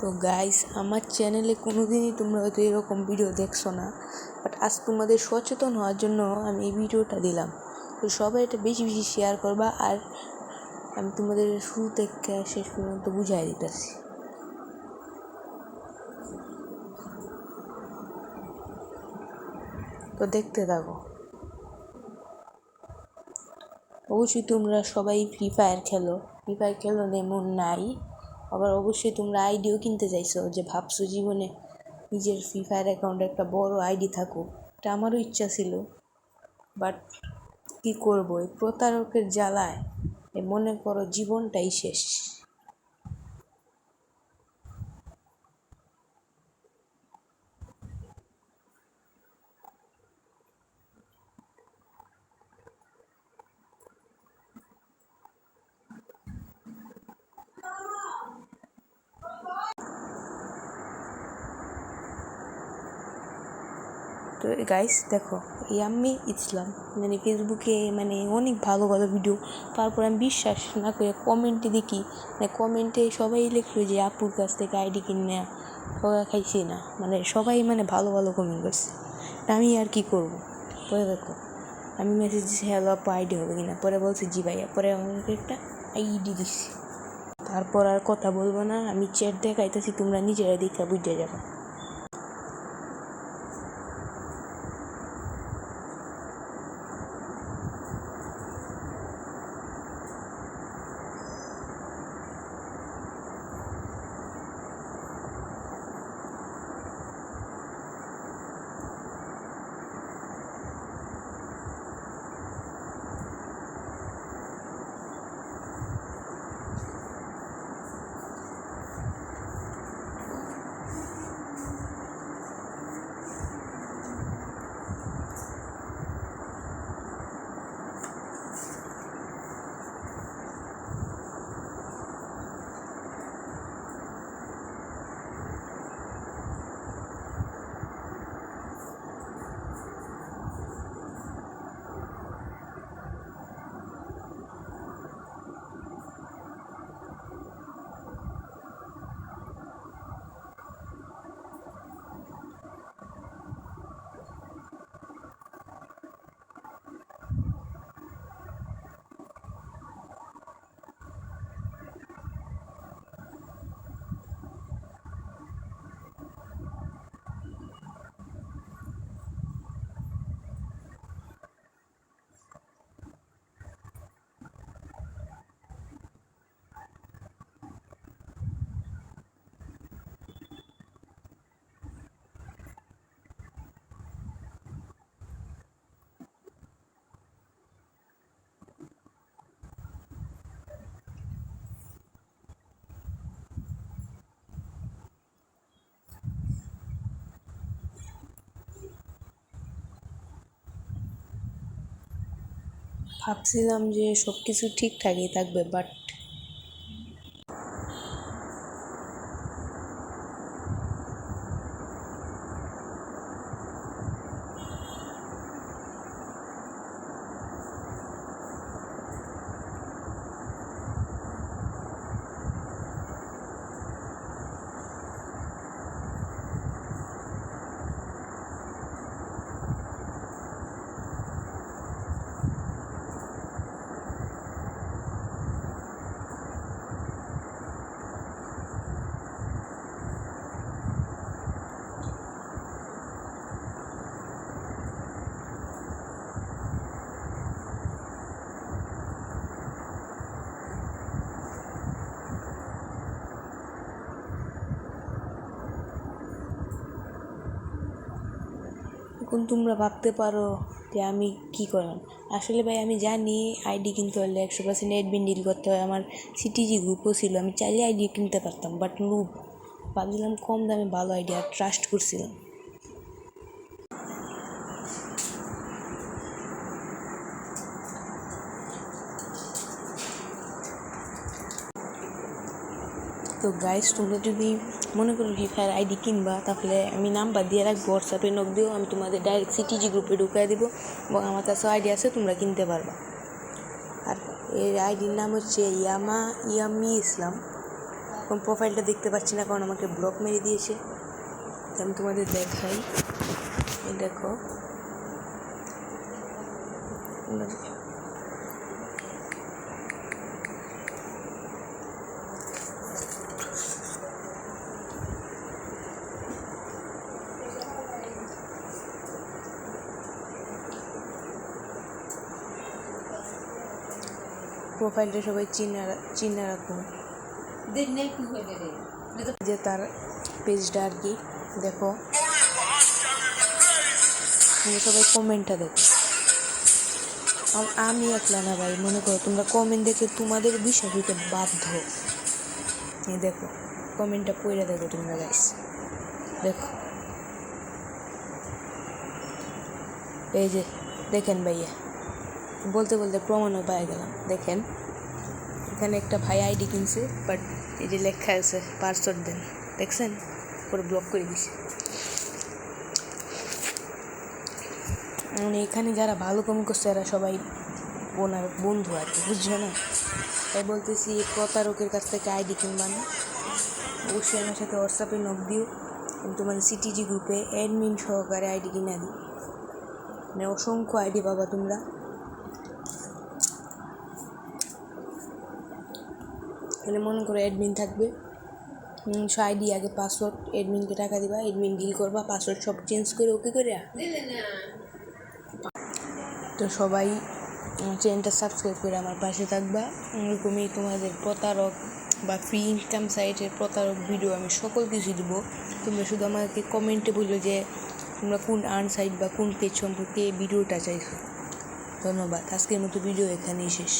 তো গাইস, আমার চ্যানেলে কোনোদিনই তোমরা হয়তো এরকম ভিডিও দেখছো না, বাট আজ তোমাদের সচেতন হওয়ার জন্য আমি এই ভিডিওটা দিলাম। তো সবাই এটা বেশি বেশি শেয়ার করবা, আর আমি তোমাদের শুরু থেকে শেষ পর্যন্ত বুঝাই দিতেছি। তো দেখতে থাকো। অবশ্যই তোমরা সবাই ফ্রি ফায়ার খেলো এমন নাই, আবার অবশ্যই তোমরা আইডিও কিনতে চাইছো, যে ভাবছো জীবনে নিজের ফ্রি ফায়ার অ্যাকাউন্টে একটা বড় আইডি থাকুক। এটা আমারও ইচ্ছা ছিল, বাট কী করবো, এই প্রতারকের জ্বালায় মনে করো জীবনটাই শেষ। তো গাইস দেখো, ইয়াম্মি ইসলাম ফেসবুকে অনেক ভালো ভালো ভিডিও, তারপর আমি বিশ্বাস না করে কমেন্টে দেখি, কমেন্টে সবাই লিখলো যে আপুর কাছ থেকে আইডি কিনে খাওয়া খাইছি না, সবাই ভালো ভালো কমেন্ট করছে। আমি আর কি করবো। পরে দেখো আমি মেসেজ দিচ্ছি, হ্যালো আপু আইডি হবে কিনা, পরে বলছে জি ভাইয়া, পরে আমাকে একটা আইডি দিচ্ছি। তারপর আর কথা বলবো না, আমি চ্যাট দেখাইতেছি, তোমরা নিজেরা দেখা বুঝে যাবে। ভাবছিলাম যে সব কিছু ঠিকঠাকই থাকবে, বাট এখন তোমরা ভাবতে পারো যে আমি কি করলাম। আসলে ভাই আমি জানি আইডি কিনতে হলে 100% নেট বিন্ডিল করতে হয়। আমার সিটিজি গ্রুপও ছিল, আমি চাইলে আইডি কিনতে পারতাম, বাট লুপ ভাবছিলাম কম দামে ভালো আইডি, আর ট্রাস্ট করছিলাম। তো গাইস, তোমরা যদি মনে করো ফ্রি ফায়ার আইডি কিনবা, তাহলে আমি নাম্বার দিয়ে রাখবো, হোয়াটসঅ্যাপে নক দিও, আমি তোমাদের ডাইরেক্ট সিটিজি গ্রুপে ঢুকিয়ে দেবো, এবং আমার কাছে আইডি আছে, তোমরা কিনতে পারবা। আর এর আইডির নাম হচ্ছে ইয়াম্মি ইসলাম। এখন প্রোফাইলটা দেখতে পাচ্ছি না, কারণ আমাকে ব্লক মেরে দিয়েছে। আমি তোমাদের দেখাই, এই দেখো প্রোফাইলটা সবাই চিনে রাখুন, যে তার পেজটা আর কি। দেখো সবাই কমেন্টটা দেখো, আমি একলা না ভাই, মনে করো তোমরা কমেন্ট দেখে তোমাদের বিশ্বাস হইতে বাধ্য। এই দেখো কমেন্টটা পড়ে দেখো তোমরা গাইস, দেখো এই যে দেখেন ভাইয়া, বলতে বলতে প্রমাণও পাই গেলাম। দেখেন এখানে একটা ভাই আইডি কিনছে, বাট এই যে লেখা আছে পাসওয়ার্ড দেন, দেখছেন, পরে ব্লক করে দিছে। মানে এখানে যারা ভালো কমেন্ট করছে এরা সবাই ওনার বন্ধু আর কি, বুঝছো না? তাই বলতেছি প্রতারকের কাছ থেকে আইডি কিনবা না, অবশ্যই আমার সাথে হোয়াটসঅ্যাপে নক দিও, আমি তোমাদের সিটিজি গ্রুপে অ্যাডমিন সহকারে আইডি কিনে দিই। মানে অসংখ্য আইডি পাবা তোমরা। মানে মনে করো অ্যাডমিন থাকবে, আইডি আগে পাসওয়ার্ড, অ্যাডমিনকে টাকা দিবা, অ্যাডমিন ডিল করবা, পাসওয়ার্ড সব চেঞ্জ করে ওকে করে। তো সবাই চ্যানেলটা সাবস্ক্রাইব করে আমার পাশে থাকবা। এরকমই তোমাদের প্রতারক বা ফ্রি ইনকাম সাইটের প্রতারক ভিডিও আমি সকল কিছু দিব। তোমরা শুধু আমাকে কমেন্টে বললো যে তোমরা কোন আর্ন সাইট বা কোন পেজ সম্পর্কে ভিডিওটা চাইছো। ধন্যবাদ, আজকের মতো ভিডিও এখানেই শেষ।